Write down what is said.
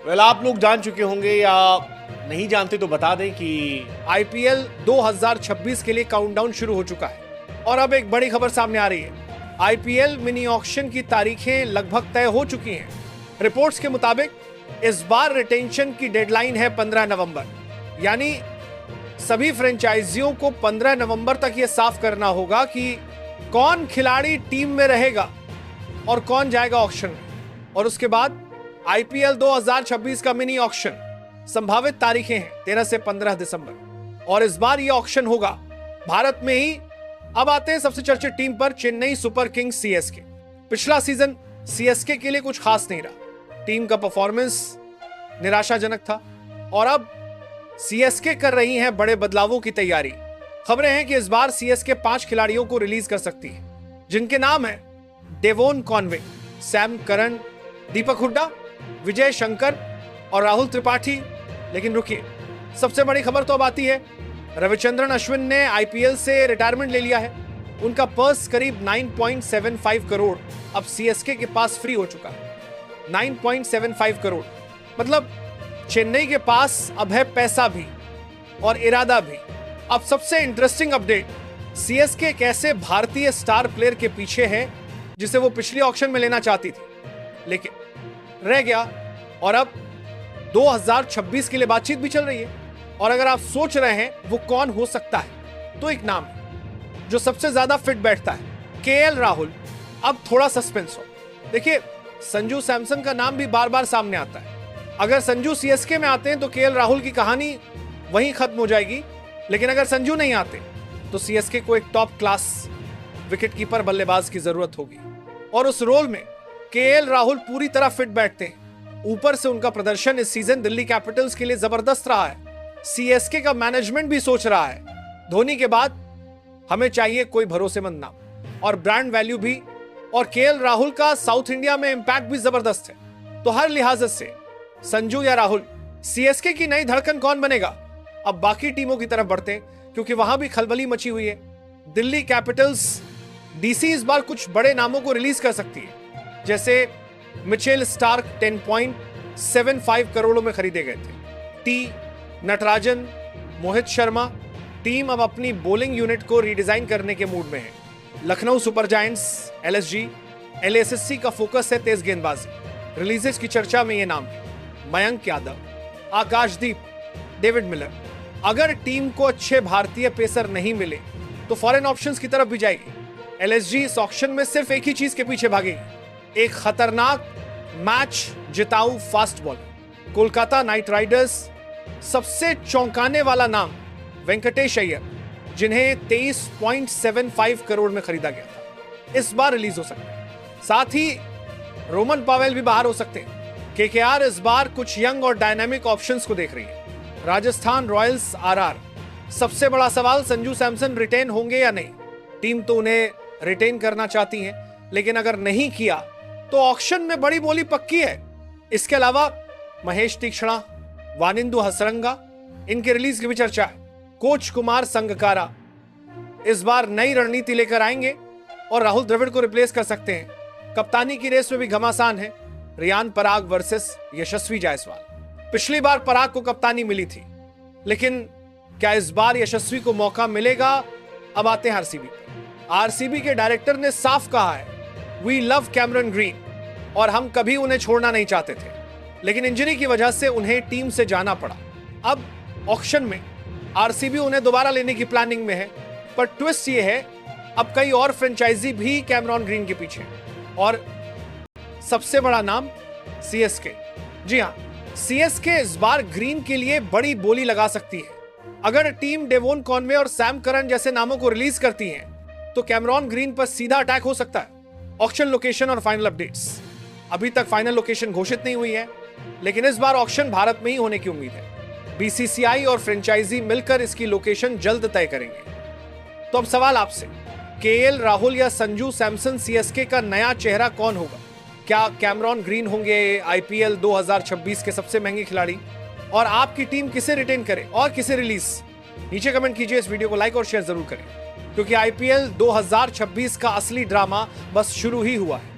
आप लोग जान चुके होंगे या नहीं जानते तो बता दें कि आईपीएल 2026 के लिए काउंटडाउन शुरू हो चुका है और अब एक बड़ी खबर सामने आ रही है। आईपीएल मिनी ऑक्शन की तारीखें लगभग तय हो चुकी हैं। रिपोर्ट्स के मुताबिक इस बार रिटेंशन की डेडलाइन है 15 नवंबर, यानी सभी फ्रेंचाइजियों को 15 नवंबर तक यह साफ करना होगा कि कौन खिलाड़ी टीम में रहेगा और कौन जाएगा ऑक्शन में। और उसके बाद आईपीएल 2026 का मिनी ऑक्शन, संभावित तारीखें हैं 13 से 15 दिसंबर और इस बार यह ऑक्शन होगा भारत में ही। अब आते हैं सबसे चर्चित टीम पर, चेन्नई सुपर किंग्स सीएसके। पिछला सीजन सीएसके के लिए कुछ खास नहीं रहा, टीम का परफॉर्मेंस निराशाजनक था और अब सीएसके कर रही हैं बड़े बदलावों की तैयारी। खबरें हैं कि इस बार सीएसके 5 खिलाड़ियों को रिलीज कर सकती है, जिनके नाम है डेवोन कॉनवे, सैम करन, दीपक हुड्डा, विजय शंकर और राहुल त्रिपाठी। लेकिन रुकिए, सबसे बड़ी खबर तो अब आती है, रविचंद्रन अश्विन ने आईपीएल से रिटायरमेंट ले लिया है। उनका पर्स करीब 9.75 करोड़ अब सीएसके के पास फ्री हो चुका है। 9.75 करोड़ मतलब चेन्नई के पास अब है पैसा भी और इरादा भी। अब सबसे इंटरेस्टिंग अपडेट, सीएसके एक ऐसे भारतीय स्टार प्लेयर के पीछे है जिसे वो पिछली ऑक्शन में लेना चाहती थी, लेकिन रह गया और अब 2026 के लिए बातचीत भी चल रही है। और अगर आप सोच रहे हैं वो कौन हो सकता है, तो एक नाम है जो सबसे ज्यादा फिट बैठता है, केएल राहुल। अब थोड़ा सस्पेंस हो। देखिए, संजू सैमसन का नाम भी बार बार सामने आता है। अगर संजू सीएसके में आते हैं तो केएल राहुल की कहानी वहीं खत्म हो जाएगी, लेकिन अगर संजू नहीं आते तो सीएसके को एक टॉप क्लास विकेटकीपर बल्लेबाज की जरूरत होगी और उस रोल में केएल राहुल पूरी तरह फिट बैठते हैं। ऊपर से उनका प्रदर्शन इस सीजन दिल्ली कैपिटल्स के लिए जबरदस्त रहा है। सीएसके का मैनेजमेंट भी सोच रहा है धोनी के बाद हमें चाहिए कोई भरोसेमंद नाम और ब्रांड वैल्यू भी, और केएल राहुल का साउथ इंडिया में इंपैक्ट भी जबरदस्त है। तो हर लिहाज से संजू या राहुल, सीएसके की नई धड़कन कौन बनेगा? अब बाकी टीमों की तरफ बढ़ते हैं क्योंकि वहां भी खलबली मची हुई है। दिल्ली कैपिटल्स डीसी इस बार कुछ बड़े नामों को रिलीज कर सकती है, जैसे मिचेल स्टार्क 10.75 करोड़ों में खरीदे गए थे। टी नटराजन, मोहित शर्मा। टीम अब अपनी बॉलिंग यूनिट को रीडिजाइन करने के मूड में है। लखनऊ सुपर जायंट्स, एलएसजी, एलएसएससी का फोकस है तेज गेंदबाजी। रिलीजेस की चर्चा में ये नाम है मयंक यादव, आकाशदीप, डेविड मिलर। अगर टीम को अच्छे भारतीय पेसर नहीं मिले तो फॉरेन ऑप्शंस की तरफ भी जाएगी। एलएसजी इस ऑक्शन में सिर्फ एक ही चीज के पीछे भागेगी, एक खतरनाक मैच जिताऊ fast bowler. Kolkata knight riders, सबसे चौंकाने वाला नाम वेंकटेश अय्यर, जिन्हें 23.75 करोड़ में खरीदा गया था, इस बार रिलीज हो सकते हैं। साथ ही रोमन पावेल भी बाहर हो सकते हैं। केकेआर इस बार कुछ यंग और डायनामिक ऑप्शंस को देख रही है। Rajasthan Royals, RR. सबसे बड़ा सवाल, संजू सैमसन रिटेन होंगे या नहीं? टीम तो उन्हें रिटेन करना चाहती है, लेकिन अगर नहीं किया तो ऑक्शन में बड़ी बोली पक्की है। इसके अलावा महेश तीक्ष्णा, वानिंदु हसरंगा, इनके रिलीज की भी चर्चा है। कोच कुमार संगकारा इस बार नई रणनीति लेकर आएंगे और राहुल द्रविड़ को रिप्लेस कर सकते हैं। कप्तानी की रेस में भी घमासान है, रियान पराग वर्सेस यशस्वी जायसवाल। पिछली बार पराग को कप्तानी मिली थी, लेकिन क्या इस बार यशस्वी को मौका मिलेगा? अब आते हैं आरसीबी। आरसीबी के डायरेक्टर ने साफ कहा है, वी लव कैमरन ग्रीन, और हम कभी उन्हें छोड़ना नहीं चाहते थे, लेकिन इंजरी की वजह से उन्हें टीम से जाना पड़ा। अब ऑक्शन में आरसीबी उन्हें दोबारा लेने की प्लानिंग में है, पर ट्विस्ट ये है, अब कई और फ्रेंचाइजी भी कैमरन ग्रीन के पीछे और सबसे बड़ा नाम सीएसके। जी हां, सीएसके इस बार ग्रीन के लिए बड़ी बोली लगा सकती है। अगर टीम डेवोन कॉनवे और सैम करन जैसे नामों को रिलीज करती है तो कैमरन ग्रीन पर सीधा अटैक हो सकता है। ऑक्शन लोकेशन और फाइनल अपडेट्स, अभी तक फाइनल लोकेशन घोषित नहीं हुई है, लेकिन इस बार ऑक्शन भारत में ही होने की उम्मीद है। बीसीसीआई और फ्रेंचाइजी मिलकर इसकी लोकेशन जल्द तय करेंगे। तो अब सवाल आपसे, केएल राहुल या संजू सैमसन सीएसके का नया चेहरा कौन होगा? क्या कैमरन ग्रीन होंगे आईपीएल 2026 के सबसे महंगे खिलाड़ी? और आपकी टीम किसे रिटेन करे और किसे रिलीज? नीचे कमेंट कीजिए, इस वीडियो को लाइक और शेयर जरूर करें, क्योंकि आईपीएल 2026 का असली ड्रामा बस शुरू ही हुआ है।